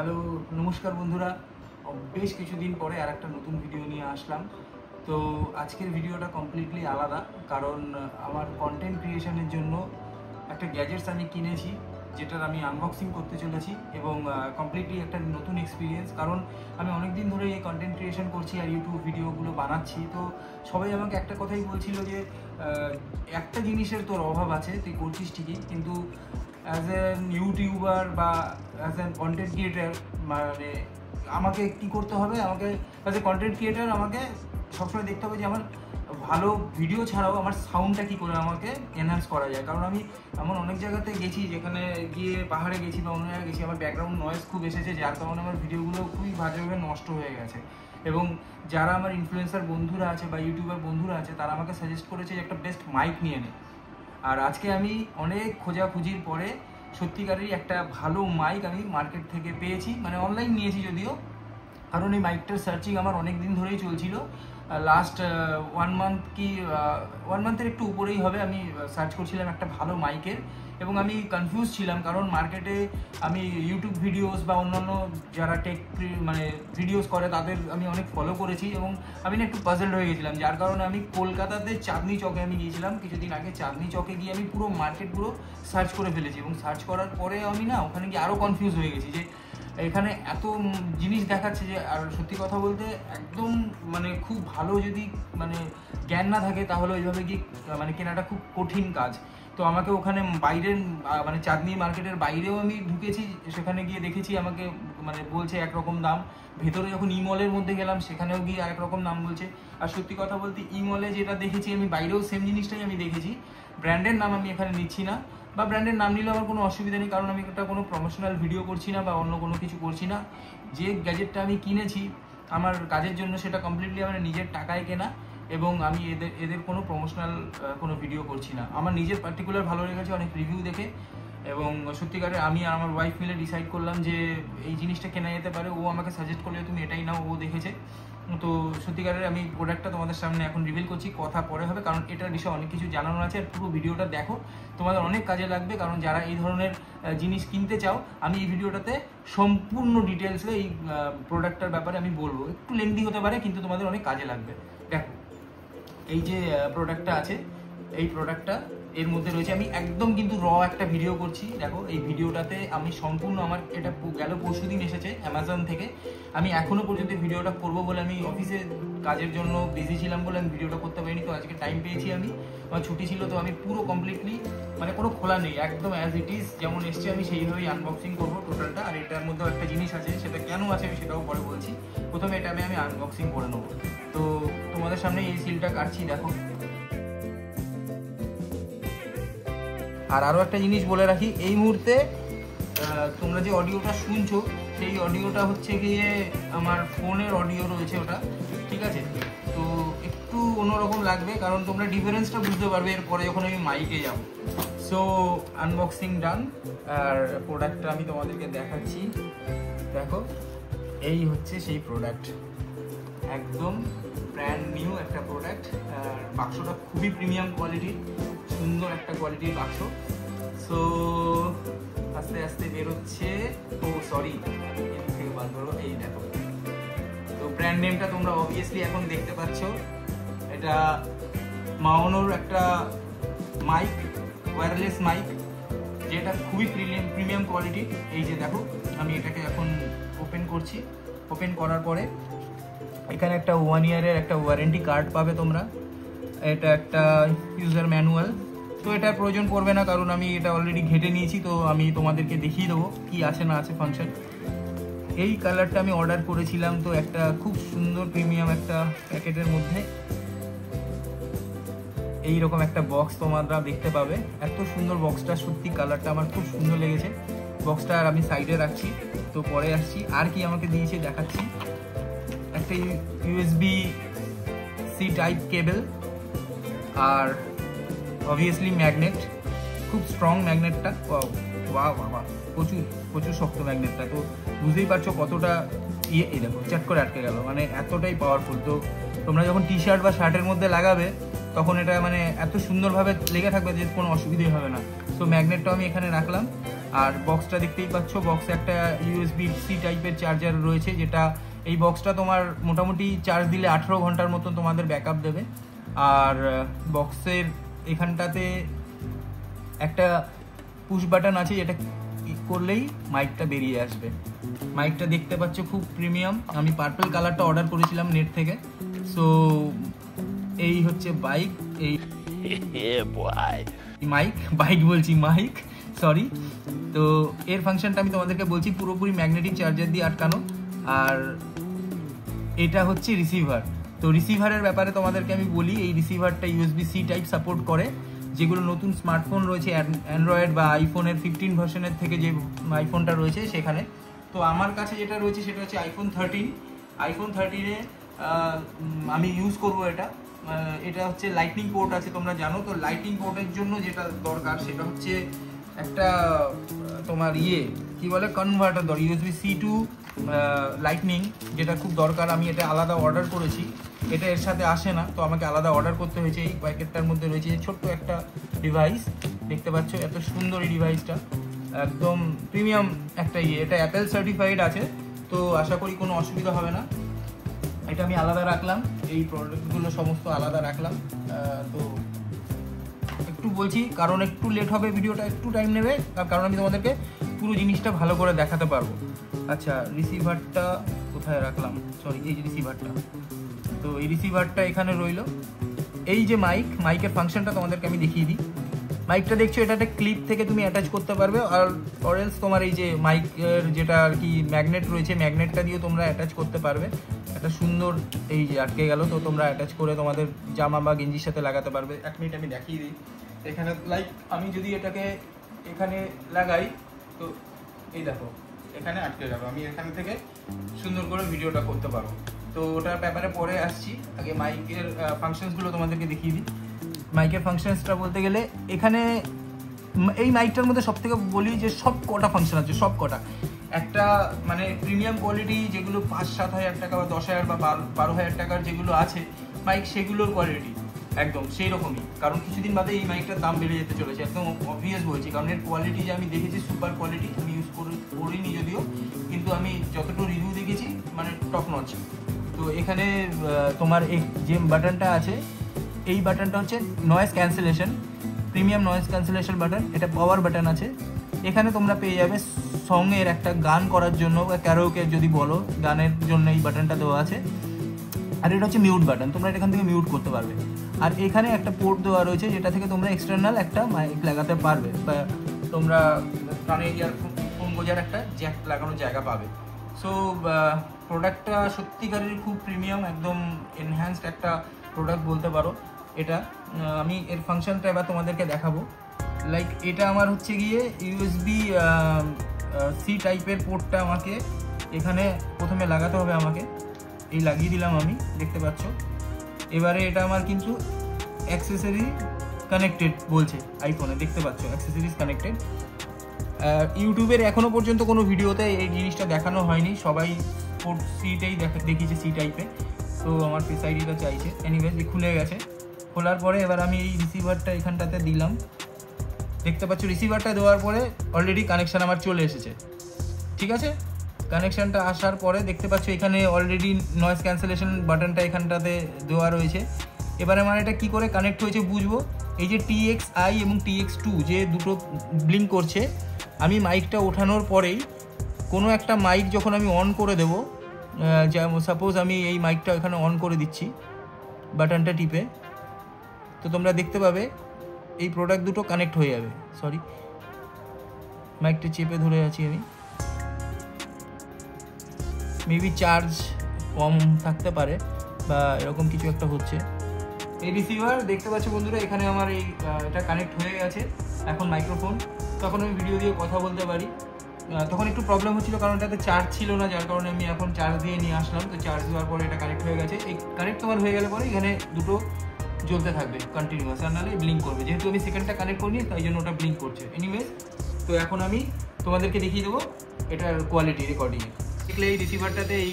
Hello, নমস্কার বন্ধুরা। বেশ কিছুদিন পরে আর একটা নতুন ভিডিও নিয়ে আসলাম। তো আজকের ভিডিওটা কমপ্লিটলি আলাদা, কারণ আমার কন্টেন্ট ক্রিয়েশনের জন্য একটা গ্যাজেটস আমি কিনেছি, যেটার আমি আনবক্সিং করতে চলেছি এবং কমপ্লিটলি একটা নতুন এক্সপিরিয়েন্স। কারণ আমি অনেক দিন ধরে এই কন্টেন্ট ক্রিয়েশন করছি আর ইউটিউব ভিডিওগুলো বানাচ্ছি। তো সবাই আমাকে একটা কথাই বলছিল যে একটা জিনিসের তোর অভাব আছে, তুই করছিস ঠিকই, কিন্তু অ্যাজ অ্যান ইউটিউবার বা অ্যাজ অ্যান কন্টেন্ট ক্রিয়েটার মানে আমাকে কী করতে হবে, আমাকে অ্যাজ এ কন্টেন্ট ক্রিয়েটার আমাকে সবসময় দেখতে হবে যে আমার ভালো ভিডিও ছাড়াও আমার সাউন্ডটা কী করে আমাকে এনহ্যান্স করা যায়। কারণ আমি এমন অনেক জায়গাতে গেছি, যেখানে গিয়ে পাহাড়ে গেছি বা অন্য জায়গায় গেছি, আমার ব্যাকগ্রাউন্ড নয়েজ খুব এসেছে, যার কারণে আমার ভিডিওগুলো খুবই বাজেভাবে নষ্ট হয়ে গেছে। এবং যারা আমার ইনফ্লুয়েন্সার বন্ধুরা আছে বা ইউটিউবার বন্ধুরা আছে, তারা আমাকে সাজেস্ট করেছে যে একটা বেস্ট মাইক নিয়ে নে। আর আজকে আমি অনেক খোঁজাখুঁজির পরে সত্যিকারেরই একটা ভালো মাইক আমি মার্কেট থেকে পেয়েছি, মানে অনলাইন নিয়েছি যদিও, কারণ এই মাইকটার সার্চিং আমার অনেক দিন ধরেই চলছিল। লাস্ট 1 মান্থ কি 1 মান্থের একটু উপরেই হবে আমি সার্চ করছিলাম একটা ভালো মাইকের, এবং আমি কনফিউজ ছিলাম কারণ মার্কেটে আমি ইউটিউব ভিডিওস বা অন্যান্য যারা টেক মানে ভিডিওস করে তাদের আমি অনেক ফলো করেছি, এবং আমি না একটু পাজলড হয়ে গেছিলাম, যার কারণে আমি কলকাতাতে চাঁদনি চকে আমি গিয়েছিলাম কিছুদিন আগে। চাঁদনি চকে গিয়ে আমি পুরো মার্কেট পুরো সার্চ করে ফেলেছি, এবং সার্চ করার পরে আমি না ওখানে গিয়ে আরও কনফিউজ হয়ে গেছি যে এখানে এত জিনিস দেখাচ্ছে যে, আর সত্যি কথা বলতে একদম মানে খুব ভালো যদি মানে জ্ঞান না থাকে তাহলে ওইভাবে গিয়ে মানে কেনাটা খুব কঠিন কাজ। তো আমাকে ওখানে বাইরের মানে চাঁদনি মার্কেটের বাইরেও আমি ঢুকেছি, সেখানে গিয়ে দেখেছি আমাকে মানে বলছে একরকম দাম, ভেতরে যখন ইমলের মধ্যে গেলাম সেখানেও গিয়ে আরেক রকম দাম বলছে। আর সত্যি কথা বলতে ইমলে যেটা দেখেছি আমি বাইরেও সেম জিনিসটাই আমি দেখেছি। ব্র্যান্ডের নাম আমি এখানে নিচ্ছি না, বা ব্র্যান্ডের নাম নিলে আমার কোনো অসুবিধা নেই, কারণ আমি একটা কোনো প্রমোশনাল ভিডিও করছি না বা অন্য কোনো কিছু করছি না। যে গ্যাজেটটা আমি কিনেছি আমার কাজের জন্য, সেটা কমপ্লিটলি আমার নিজের টাকায় কেনা, এবং আমি এদের কোনো প্রমোশনাল কোনো ভিডিও করছি না। আমার নিজের পার্টিকুলার ভালো লেগেছে অনেক রিভিউ দেখে, এবং সত্যিকারে আমি আর আমার ওয়াইফ মিলে ডিসাইড করলাম যে এই জিনিসটা কেনা যেতে পারে। ও আমাকে সাজেস্ট করলে তুমি এটাই নাও, ও দেখেছে। তো সত্যিকারের আমি প্রোডাক্টটা তোমাদের সামনে এখন রিভিল করছি, কথা পরে হবে, কারণ এটার বিষয়ে অনেক কিছু জানানোর আছে। আর পুরো ভিডিওটা দেখো, তোমাদের অনেক কাজে লাগবে, কারণ যারা এই ধরনের জিনিস কিনতে চাও আমি এই ভিডিওটাতে সম্পূর্ণ ডিটেলসে এই প্রোডাক্টটার ব্যাপারে আমি বলবো। একটু লেন্দি হতে পারে, কিন্তু তোমাদের অনেক কাজে লাগবে। দেখো এই যে প্রোডাক্টটা আছে, এই প্রোডাক্টটা এর মধ্যে রয়েছে, আমি একদম কিন্তু একটা ভিডিও করছি। দেখো এই ভিডিওটাতে আমি সম্পূর্ণ, আমার এটা গেল পরশুদিন এসেছে অ্যামাজন থেকে। আমি এখনো পর্যন্ত ভিডিওটা করবো বলে, আমি অফিসে কাজের জন্য বিজি ছিলাম বলে আমি ভিডিওটা করতে পারিনি। তো আজকে টাইম পেয়েছি, আমি আমার ছুটি ছিল, তো আমি পুরো কমপ্লিটলি মানে কোনো খোলা নেই, একদম অ্যাজ ইট ইজ যেমন এসছে আমি সেইভাবেই আনবক্সিং করবো টোটালটা। আর এটার মধ্যেও একটা জিনিস আছে, সেটা কেন আছে আমি সেটাও পরে বলছি। প্রথমে এটা আমি আনবক্সিং করে নেবো। তো তোমাদের সামনে এই সিলটা কাটছি, দেখো। আর আরও একটা জিনিস বলে রাখি, এই মুহূর্তে তোমরা যে অডিওটা শুনছো সেই অডিওটা হচ্ছে গিয়ে আমার ফোনের অডিও রয়েছে ওটা, ঠিক আছে? তো একটু অন্যরকম লাগবে, কারণ তোমরা ডিফারেন্সটা বুঝতে পারবে এরপরে যখন আমি মাইকে যাব। সো আনবক্সিং ডান, আর প্রোডাক্টটা আমি তোমাদেরকে দেখাচ্ছি। দেখো এই হচ্ছে সেই প্রোডাক্ট, একদম ব্র্যান্ড নিউ একটা প্রোডাক্ট। আর বাক্সটা খুবই প্রিমিয়াম কোয়ালিটির, সুন্দর একটা কোয়ালিটির বাক্স। সো আস্তে আস্তে বেরোচ্ছে। ও সরি, এর থেকে বাদ ধরো, এই দেখো। তো ব্র্যান্ড নেমটা তোমরা অবভিয়াসলি এখন দেখতে পাচ্ছ, এটা মাওনোর একটা মাইক, ওয়্যারলেস মাইক, যেটা খুবই প্রিমিয়াম কোয়ালিটি। এই যে দেখো, আমি এটাকে এখন ওপেন করছি। ওপেন করার পরে এখানে একটা 1 ইয়ারের একটা ওয়ারেন্টি কার্ড পাবে তোমরা। এটা একটা ইউজার ম্যানুয়াল, তো এটার প্রয়োজন পড়বে না, কারণ আমি এটা অলরেডি ঘেটে নিয়েছি। তো আমি তোমাদেরকে দেখিয়ে দেবো কি আছে না আছে ফাংশন। এই কালারটা আমি অর্ডার করেছিলাম, তো একটা খুব সুন্দর প্রিমিয়াম একটা প্যাকেটের মধ্যে এইরকম একটা বক্স তোমরা দেখতে পাবে। এত সুন্দর বক্সটা, সত্যি কালারটা আমার খুব সুন্দর লেগেছে। বক্সটা আর আমি সাইডে রাখছি, তো পরে আসছি। আর কি আমাকে দিয়েছে দেখাচ্ছি, একটা USB-C টাইপ কেবল, আর অবভিয়াসলি ম্যাগনেট, খুব স্ট্রং ম্যাগনেটটা। বাবা প্রচুর প্রচুর শক্ত ম্যাগনেটটা, তো বুঝতেই পারছো কতটা ইয়ে। এই দেখো চ্যাট করে আটকে গেল, মানে এতটাই পাওয়ারফুল। তো তোমরা যখন টি শার্ট বা শার্টের মধ্যে লাগাবে তখন এটা মানে এত সুন্দরভাবে লেগে থাকবে যে কোনো অসুবিধাই হবে না। তো ম্যাগনেটটাও আমি এখানে রাখলাম। আর বক্সটা দেখতেই পাচ্ছ, বক্সে একটা USB-C টাইপের চার্জার রয়েছে, যেটা এই বক্সটা তোমার মোটামুটি চার্জ দিলে 18 ঘন্টার মতন তোমাদের ব্যাকআপ দেবে। আর বক্সের এখানটাতে একটা পুশ বাটন আছে, যেটা করলেই মাইকটা বেরিয়ে আসবে। মাইকটা দেখতে পাচ্ছ খুব প্রিমিয়াম, আমি পার্পল কালারটা অর্ডার করেছিলাম নেট থেকে। সো এই হচ্ছে বাইক, এই বাইক বলছি মাইক, সরি। তো এর ফাংশনটা আমি তোমাদেরকে বলছি, পুরোপুরি ম্যাগনেটিক চার্জার দিয়ে আটকানো। আর এটা হচ্ছে রিসিভার। তো রিসিভারের ব্যাপারে তোমাদেরকে আমি বলি, এই রিসিভারটা USB-C টাইপ সাপোর্ট করে, যেগুলো নতুন স্মার্টফোন রয়েছে অ্যান্ড্রয়েড বা আইফোনের 15 ভার্সনের থেকে যে আইফোনটা রয়েছে সেখানে। তো আমার কাছে যেটা রয়েছে সেটা হচ্ছে iPhone 13। iPhone 13-এ আমি ইউজ করবো এটা। এটা হচ্ছে লাইটনিং পোর্ট আছে, তোমরা জানো। তো লাইটনিং পোর্টের জন্য যেটা দরকার সেটা হচ্ছে একটা তোমার কি বলে কনভার্টার দরকার, USB-C টু লাইটনিং, যেটা খুব দরকার। আমি এটা আলাদা অর্ডার করেছি, এটা এর সাথে আসে না, তো আমাকে আলাদা অর্ডার করতে হয়েছে। এই প্যাকেটটার মধ্যে রয়েছে ছোট্ট একটা ডিভাইস, দেখতে পাচ্ছ এত সুন্দর এই ডিভাইসটা, একদম প্রিমিয়াম একটা এটা অ্যাপেল সার্টিফাইড আছে, তো আশা করি কোনো অসুবিধা হবে না। এটা আমি আলাদা রাখলাম, এই প্রোডাক্টগুলো সমস্ত আলাদা রাখলাম। তো একটু বলছি কারণ একটু লেট হবে, ভিডিওটা একটু টাইম নেবে, কারণ আমি তোমাদেরকে পুরো জিনিসটা ভালো করে দেখাতে পারবো। আচ্ছা, রিসিভারটা কোথায় রাখলাম, সরি, এই যে রিসিভারটা। তো এই রিসিভারটা এখানে রইলো। এই যে মাইকের ফাংশনটা তোমাদেরকে আমি দেখিয়ে দিই। মাইকটা দেখছো, এটা একটা ক্লিপ থেকে তুমি অ্যাটাচ করতে পারবে, আর অরেলস তোমার এই যে মাইকের যেটা আর কি ম্যাগনেট রয়েছে, ম্যাগনেটটা দিয়েও তোমরা অ্যাটাচ করতে পারবে। একটা সুন্দর এই যে আটকে গেল, তো তোমরা অ্যাটাচ করে তোমাদের জামা বা গেঞ্জির সাথে লাগাতে পারবে। 1 মিনিট আমি দেখিয়ে দিই। এখানে আমি যদি এটাকে এখানে লাগাই, তো এই দেখো এখানে আটকে যাবে, আমি এখান থেকে সুন্দর করে ভিডিওটা করতে পারবো। তো ওটার ব্যাপারে পরে আসছি, আগে মাইকের ফাংশনসগুলো তোমাদেরকে দেখিয়ে দিই। মাইকের ফাংশনসটা বলতে গেলে এখানে এই মাইকটার মধ্যে সব থেকে বলি যে সব কটা ফাংশন আছে, সব কটা। একটা মানে প্রিমিয়াম কোয়ালিটি যেগুলো 5-7 হাজার টাকা বা 10 হাজার বা 12 হাজার টাকার যেগুলো আছে মাইক, সেগুলোর কোয়ালিটি একদম সেই রকমই। কারণ কিছুদিন বাদে এই মাইকটার দাম বেড়ে যেতে চলেছে, একদম অবভিয়াস বলছি। কারণ এর কোয়ালিটি যে আমি দেখেছি সুপার কোয়ালিটি, আমি ইউজ করিনি যদিও, কিন্তু আমি যতটুকু রিভিউ দেখেছি মানে টপ নচ। তো এখানে তোমার এই যে বাটনটা আছে, এই বাটনটা হচ্ছে noise cancellation, premium noise cancellation button. এটা পাওয়ার বাটন আছে। এখানে তোমরা পেয়ে যাবে সঙ্গের একটা গান করার জন্য বা ক্যারোকে যদি বলো, গানের জন্য এই বাটনটা দেওয়া আছে। আর এটা হচ্ছে মিউট বাটন, তোমরা এখান থেকে মিউট করতে পারবে। আর এখানে একটা পোর্ট দেওয়া রয়েছে, যেটা থেকে তোমরা এক্সটার্নাল একটা মাইক লাগাতে পারবে, বা তোমরা কানে ইয়ারফোন গোজার একটা জ্যাক লাগানোর জায়গা পাবে। সো প্রোডাক্টটা সত্যিকারের খুব প্রিমিয়াম, একদম এনহ্যান্সড একটা প্রোডাক্ট বলতে পারো এটা। আমি এর ফাংশনটা এবার তোমাদেরকে দেখাবো। এটা আমার হচ্ছে গিয়ে USB-C টাইপের পোর্টটা আমাকে এখানে প্রথমে লাগাতে হবে, আমাকে এই লাগিয়ে দিলাম আমি, দেখতে পাচ্ছ। এবারে এটা আমার কিন্তু অ্যাক্সেসরি কানেক্টেড বলছে আইফোনে, দেখতে পাচ্ছ অ্যাক্সেসরিজ কানেক্টেড। ইউটিউবের এখনো পর্যন্ত কোনো ভিডিওতে এই জিনিসটা দেখানো হয়নি, সবাই পোর্ট সিটাই দেখিয়েছে, সি টাইপে। তো আমার ফেস আইডিটা চাইছে, এনিওয়েজ খুলে গেছে। খোলার পরে এবার আমি এই রিসিভারটা এখানটাতে দিলাম, দেখতে পাচ্ছ। রিসিভারটা দেওয়ার পরে অলরেডি কানেকশান আমার চলে এসেছে, ঠিক আছে। কানেকশানটা আসার পরে দেখতে পাচ্ছ এখানে অলরেডি নয়েজ ক্যান্সেলেশন বাটনটা এখানটাতে দেওয়া রয়েছে। এবারে মানে এটা কী করে কানেক্ট হয়েছে বুঝবো। এই যে TXI এবং TX2 যে দুটো ব্লিঙ্ক করছে, আমি মাইকটা ওঠানোর পরেই কোনো একটা মাইক যখন আমি অন করে দেবো, সাপোজ আমি এই মাইকটা এখানে অন করে দিচ্ছি বাটনটা টিপে, তো তোমরা দেখতে পাবে এই প্রোডাক্ট দুটো কানেক্ট হয়ে যাবে। সরি, মাইকটা চেপে ধরে আছি আমি, মেবি চার্জ কম থাকতে পারে বা এরকম কিছু একটা হচ্ছে। এই রিসিভার দেখতে পাচ্ছ বন্ধুরা, এখানে আমার এটা কানেক্ট হয়ে গেছে। এখন মাইক্রোফোন, তখন আমি ভিডিও দিয়ে কথা বলতে পারি। তখন একটু প্রবলেম হচ্ছিলো কারণ এটাতে চার্জ ছিল না, যার কারণে আমি এখন চার্জ দিয়ে নিয়ে আসলাম। তো চার্জ দেওয়ার পরে এটা কানেক্ট হয়ে গেছে। এই কানেক্ট তোমার হয়ে গেলে পরে এখানে দুটো জ্বলতে থাকবে কন্টিনিউয়াস, আর নাহলে ব্লিঙ্ক করবে। যেহেতু আমি সেকেন্ডটা কানেক্ট করিনি তাই জন্য ওটা ব্লিঙ্ক করছে। এনিওয়েজ, তো এখন আমি তোমাদেরকে দেখিয়ে দেবো এটার কোয়ালিটি রেকর্ডিংয়ে। দেখলে এই রিসিভারটাতে এই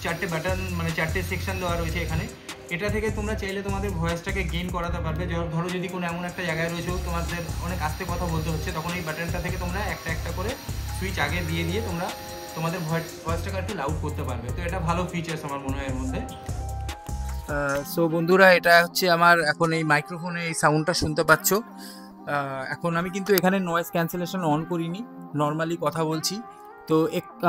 4টে বাটন মানে 4টে সেকশন দেওয়া রয়েছে এখানে। এটা থেকে তোমরা চাইলে তোমাদের ভয়েসটাকে গেইন করাতে পারবে। ধরো যদি কোনো এমন একটা জায়গায় রয়েছে তোমাদের অনেক আস্তে কথা বলতে হচ্ছে, তখন এই বাটনটা থেকে তোমরা একটা একটা করে সুইচ আগে দিয়ে দিয়ে তোমরা তোমাদের ভয়েসটাকে একটু লাউড করতে পারবে। তো এটা ভালো ফিচার্স আমার মনে হয় এর মধ্যে। সো বন্ধুরা, এটা হচ্ছে আমার এখন এই মাইক্রোফোনে এই সাউন্ডটা শুনতে পাচ্ছ। এখন আমি কিন্তু এখানে নয়েজ ক্যান্সেলেশন অন করিনি, নর্মালি কথা বলছি। তো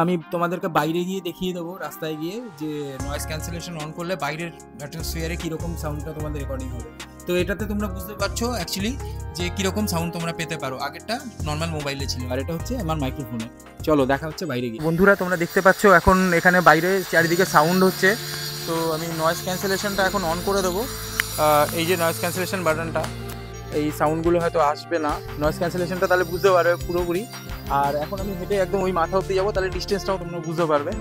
আমি তোমাদেরকে বাইরে গিয়ে দেখিয়ে দেবো, রাস্তায় গিয়ে, যে নয়েজ ক্যান্সেলেশন অন করলে বাইরের অ্যাটমসফিয়ারে কীরকম সাউন্ডটা তোমাদের রেকর্ডিং হবে। তো এটাতে তোমরা বুঝতে পারছো অ্যাকচুয়ালি যে কীরকম সাউন্ড তোমরা পেতে পারো। আগেরটা নর্মাল মোবাইলে ছিল, আর এটা হচ্ছে আমার মাইক্রোফোনে। চলো দেখা হচ্ছে বাইরে গিয়ে। বন্ধুরা, তোমরা দেখতে পাচ্ছ এখন এখানে বাইরে চারিদিকে সাউন্ড হচ্ছে। তো আমি নয়েজ ক্যান্সেলেশনটা এখন অন করে দেবো। এই যে নয়েজ ক্যান্সেলেশন বাটনটা, এই সাউন্ডগুলো হয়তো আসবে না, নয়েজ ক্যান্সেলেশনটা তাহলে বুঝতে পারবে পুরোপুরি। আর এখন আমি হেঁটে একদম ওই মাথা অব্দি যাবো, তাহলে ডিস্টেন্সটাও তোমরা বুঝতে পারবে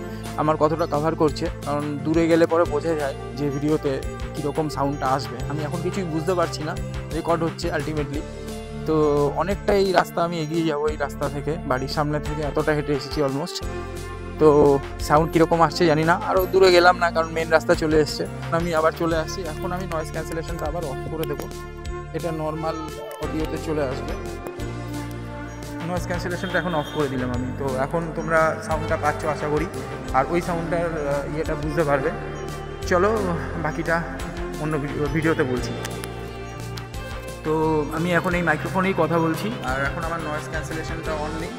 আমার কতটা কভার করছে। কারণ দূরে গেলে পরে বোঝা যায় যে ভিডিওতে কীরকম সাউন্ডটা আসবে। আমি এখন কিছুই বুঝতে পারছি না, রেকর্ড হচ্ছে আলটিমেটলি। তো অনেকটাই রাস্তা আমি এগিয়ে যাবো, এই রাস্তা থেকে বাড়ির সামনে থেকে এতটা হেঁটে এসেছি অলমোস্ট। তো সাউন্ড কীরকম আসছে জানি না, আরও দূরে গেলাম না কারণ মেন রাস্তা চলে এসছে। আমি আবার চলে আসছি, এখন আমি নয়েজ ক্যান্সেলেশনটা আবার অফ করে দেবো, এটা নর্মাল অডিওতে চলে আসবে। নয়েজ ক্যান্সেলেশনটা এখন অফ করে দিলাম আমি। তো এখন তোমরা সাউন্ডটা পাচ্ছ আশা করি, আর ওই সাউন্ডটার ইয়েটা বুঝতে পারবে। চলো বাকিটা অন্য ভিডিওতে বলছি। তো আমি এখন এই মাইক্রোফোনেই কথা বলছি, আর এখন আমার নয়েজ ক্যান্সেলেশনটা অন নেই।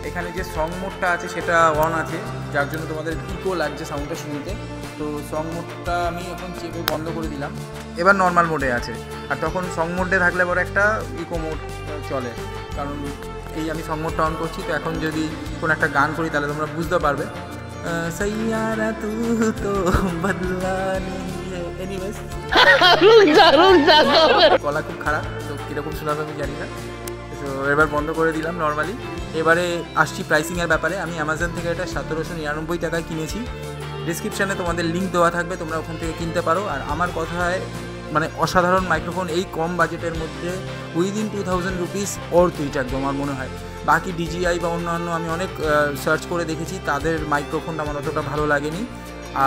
এখানে যে সং মোডটা আছে সেটা অন আছে, যার জন্য তোমাদের ইকো লাগছে সাউন্ডটা শুনতে। তো সং মোডটা আমি এখন চেপে বন্ধ করে দিলাম, এবার নর্মাল মোডে আছে। আর তখন সং মোডে থাকলে পরে একটা ইকো মোড চলে, কারণ এই আমি সং মোডটা অন করছি। তো এখন যদি কোনো একটা গান করি তাহলে তোমরা বুঝতে পারবে। সাইয়ারা তু তো বদলা নেই। এনিওয়েজ, গলা খুব খারাপ, তো কীরকম শোনাবে আমি জানি না। তো এবার বন্ধ করে দিলাম নর্মালি। এবারে আসছি প্রাইসিংয়ের ব্যাপারে। আমি অ্যামাজন থেকে এটা 1799 টাকায় কিনেছি। ডিসক্রিপশানে তোমাদের লিঙ্ক দেওয়া থাকবে, তোমরা ওখান থেকে কিনতে পারো। আর আমার কথায় মানে অসাধারণ মাইক্রোফোন, এই কম বাজেটের মধ্যে উইদিন 2000 রুপিস অর্থ এটা একদম আমার মনে হয়। বাকি ডিজিআই বা অন্যান্য আমি অনেক সার্চ করে দেখেছি, তাদের মাইক্রোফোনটা আমার অতটা ভালো লাগেনি।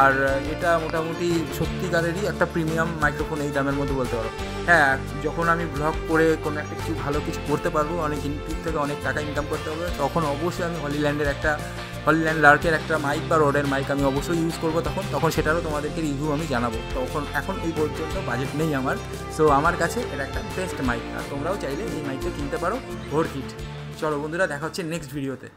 আর এটা মোটামুটি সত্যিকারেরই একটা প্রিমিয়াম মাইক্রোফোন এই দামের মধ্যে বলতে পারো। হ্যাঁ, যখন আমি ব্লগ করে কোনো একটা কিছু ভালো কিছু করতে পারবো, অনেক ইউটিউব থেকে অনেক টাকা ইনকাম করতে পারবো, তখন অবশ্যই আমি হলিল্যান্ড লার্কের একটা মাইক বা রডের মাইক আমি অবশ্যই ইউজ করবো। তখন সেটারও তোমাদেরকে রিভিউ আমি জানাবো। এখন এই পর্যন্ত বাজেট নেই আমার। সো আমার কাছে এটা একটা বেস্ট মাইক, আর তোমরাও চাইলে এই মাইকটা কিনতে পারো, ভোর হিট। চলো বন্ধুরা, দেখা হচ্ছে নেক্সট ভিডিওতে।